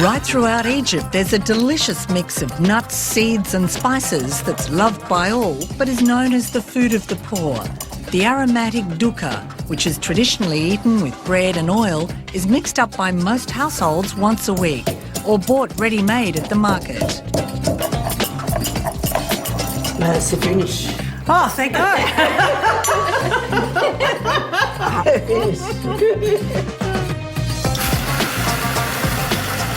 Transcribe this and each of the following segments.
Right throughout Egypt, there's a delicious mix of nuts, seeds and spices that's loved by all, but is known as the food of the poor. The aromatic Dukkah, which is traditionally eaten with bread and oil, is mixed up by most households once a week, or bought ready-made at the market. C'est finish. Oh, thank God.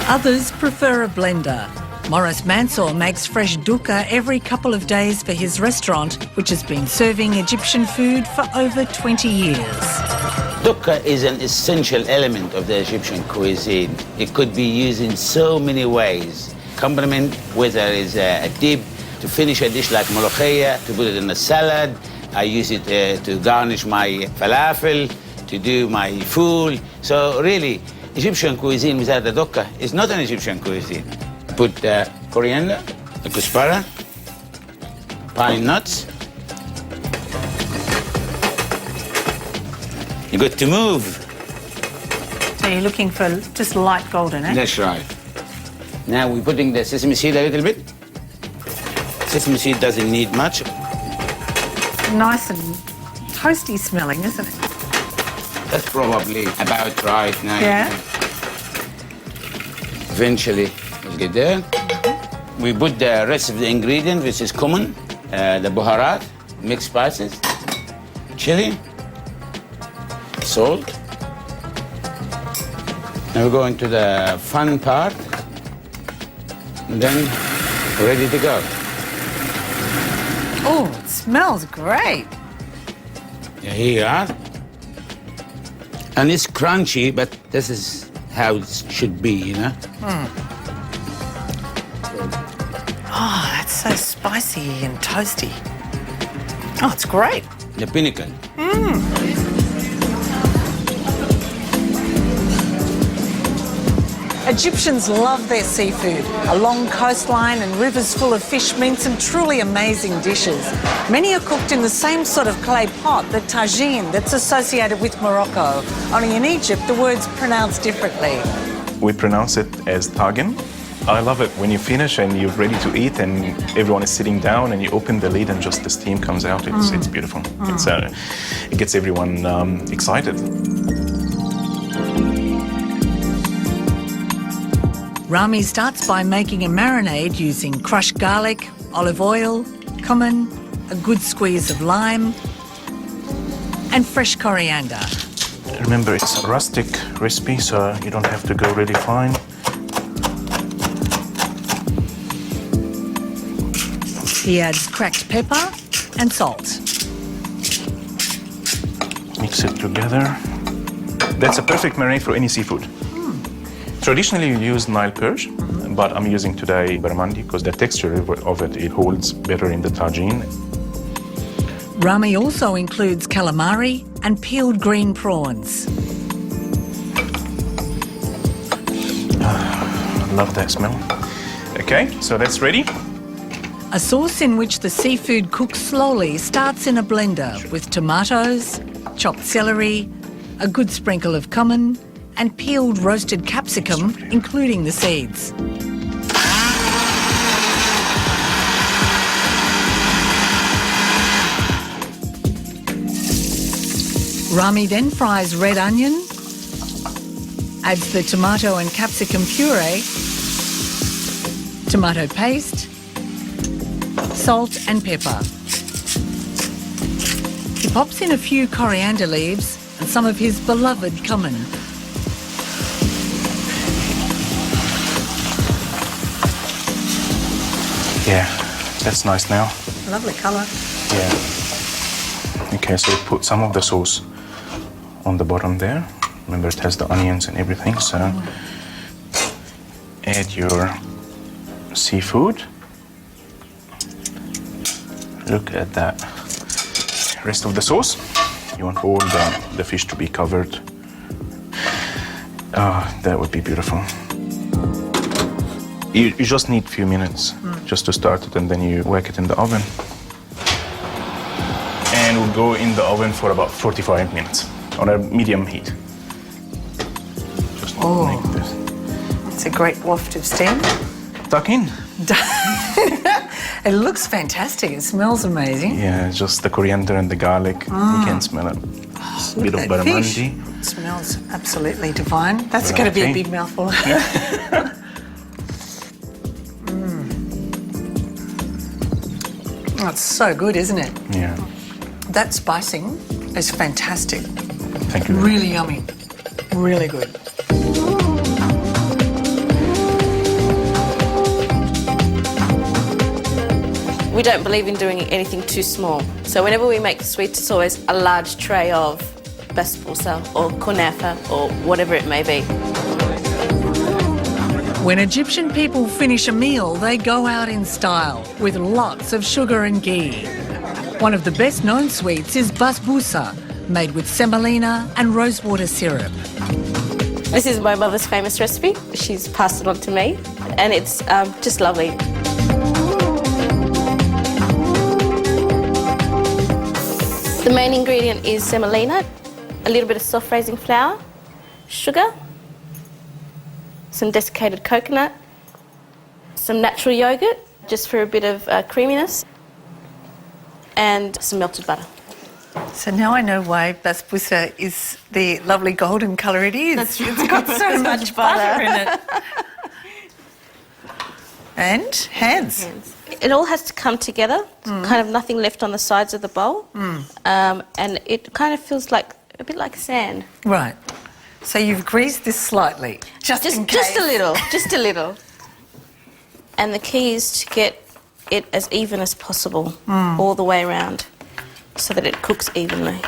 Others prefer a blender. Maurice Mansour makes fresh Dukkah every couple of days for his restaurant, which has been serving Egyptian food for over 20 years. Dukkah is an essential element of the Egyptian cuisine. It could be used in so many ways. Complement, whether it's a dip, to finish a dish like Molokhia, to put it in a salad. I use it to garnish my falafel, to do my ful. So really, Egyptian cuisine without the Dukkah is not an Egyptian cuisine. Put coriander, the kusheri, pine nuts. You're good to move. So you're looking for just light golden, eh? That's right. Now we're putting the sesame seed a little bit. Sesame seed doesn't need much. Nice and toasty smelling, isn't it? That's probably about right now. Yeah. Eventually, we'll get there. We put the rest of the ingredient, which is common, the buharat, mixed spices, chili, salt. Now we're going to the fun part, and then we're ready to go. Oh, it smells great. Yeah, here you are. And it's crunchy, but this is how it should be, you know? Oh, that's so spicy and toasty. Oh, it's great. The pinnacle. Egyptians love their seafood, a long coastline and rivers full of fish mean some truly amazing dishes. Many are cooked in the same sort of clay pot, the tagine, that's associated with Morocco. Only in Egypt, the word's pronounced differently. We pronounce it as tagine. I love it when you finish and you're ready to eat and everyone is sitting down and you open the lid and just the steam comes out. It's beautiful. It gets everyone excited. Rami starts by making a marinade using crushed garlic, olive oil, cumin, a good squeeze of lime and fresh coriander. Remember, it's a rustic recipe, so you don't have to go really fine. He adds cracked pepper and salt. Mix it together. That's a perfect marinade for any seafood. Traditionally, you use Nile perch, but I'm using today barramundi because the texture of it holds better in the tagine. Rami also includes calamari and peeled green prawns. Love that smell. Okay, so that's ready. A sauce in which the seafood cooks slowly starts in a blender with tomatoes, chopped celery, a good sprinkle of cumin, and peeled roasted capsicum, including the seeds. Rami then fries red onion, adds the tomato and capsicum puree, tomato paste, salt and pepper. He pops in a few coriander leaves and some of his beloved cumin. Yeah, that's nice now. Lovely colour. Yeah. Okay, so put some of the sauce on the bottom there. Remember, it has the onions and everything, so add your seafood. Look at that. Rest of the sauce. You want all the fish to be covered. Oh, that would be beautiful. You just need a few minutes just to start it, and then you whack it in the oven. and will go in the oven for about 45 minutes on a medium heat. Just like this. It's a great waft of steam. Tagine. It looks fantastic. It smells amazing. Yeah, just the coriander and the garlic. You can smell it. A bit of barramundi. It smells absolutely divine. That's going to be a big mouthful. That's so good, isn't it? Yeah. That spicing is fantastic. Thank you. Really yummy. Really good. We don't believe in doing anything too small. So whenever we make sweets, it's always a large tray of Basbousa or kunafa or whatever it may be. When Egyptian people finish a meal, they go out in style with lots of sugar and ghee. One of the best known sweets is Basbousa, made with semolina and rosewater syrup. This is my mother's famous recipe. She's passed it on to me, and it's just lovely. The main ingredient is semolina, a little bit of soft raising flour, sugar, some desiccated coconut, some natural yogurt, just for a bit of creaminess, and some melted butter. So now I know why Basbousa is the lovely golden colour it is. It's got so much butter in it. And hands. It all has to come together, kind of nothing left on the sides of the bowl, and it kind of feels like a bit like sand. Right. So you've greased this slightly, just in case. Just a little, just a little. And the key is to get it as even as possible all the way around so that it cooks evenly.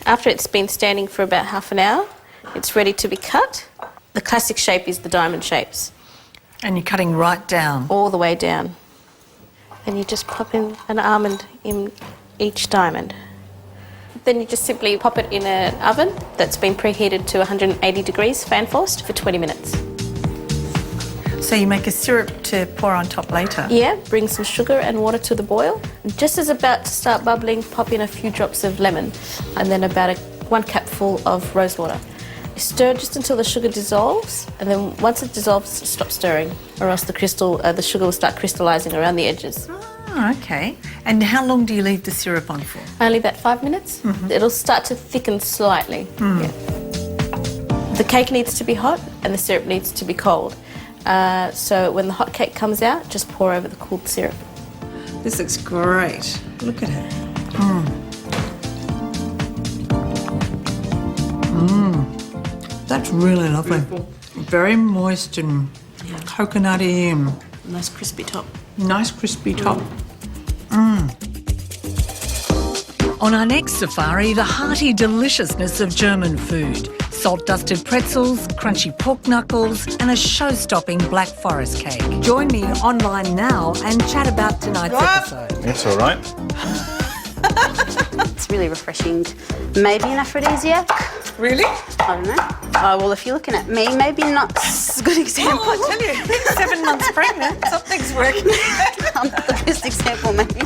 After it's been standing for about half an hour, it's ready to be cut. The classic shape is the diamond shapes. And you're cutting right down. All the way down. And you just pop in an almond in each diamond. Then you just simply pop it in an oven that's been preheated to 180 degrees, fan forced, for 20 minutes. So you make a syrup to pour on top later? Yeah, bring some sugar and water to the boil. Just as about to start bubbling, pop in a few drops of lemon and then about 1 cupful of rose water. Stir just until the sugar dissolves, and then once it dissolves, stop stirring, or else the sugar will start crystallising around the edges. Oh, okay. And how long do you leave the syrup on for? Only about 5 minutes. It'll start to thicken slightly. Yeah. The cake needs to be hot and the syrup needs to be cold. So when the hot cake comes out, just pour over the cooled syrup. This looks great. Look at it. That's really lovely. Very moist and coconutty and Nice crispy top. nice crispy top. On our next safari, the hearty deliciousness of German food. Salt-dusted pretzels, crunchy pork knuckles and a show-stopping Black Forest cake. Join me online now and chat about tonight's episode. It's all right. It's really refreshing. Maybe an aphrodisiac. Really? I don't know. Oh, well, if you're looking at me, maybe not a good example. Oh, I tell you, 7 months pregnant, something's working. I'm not the best example, maybe.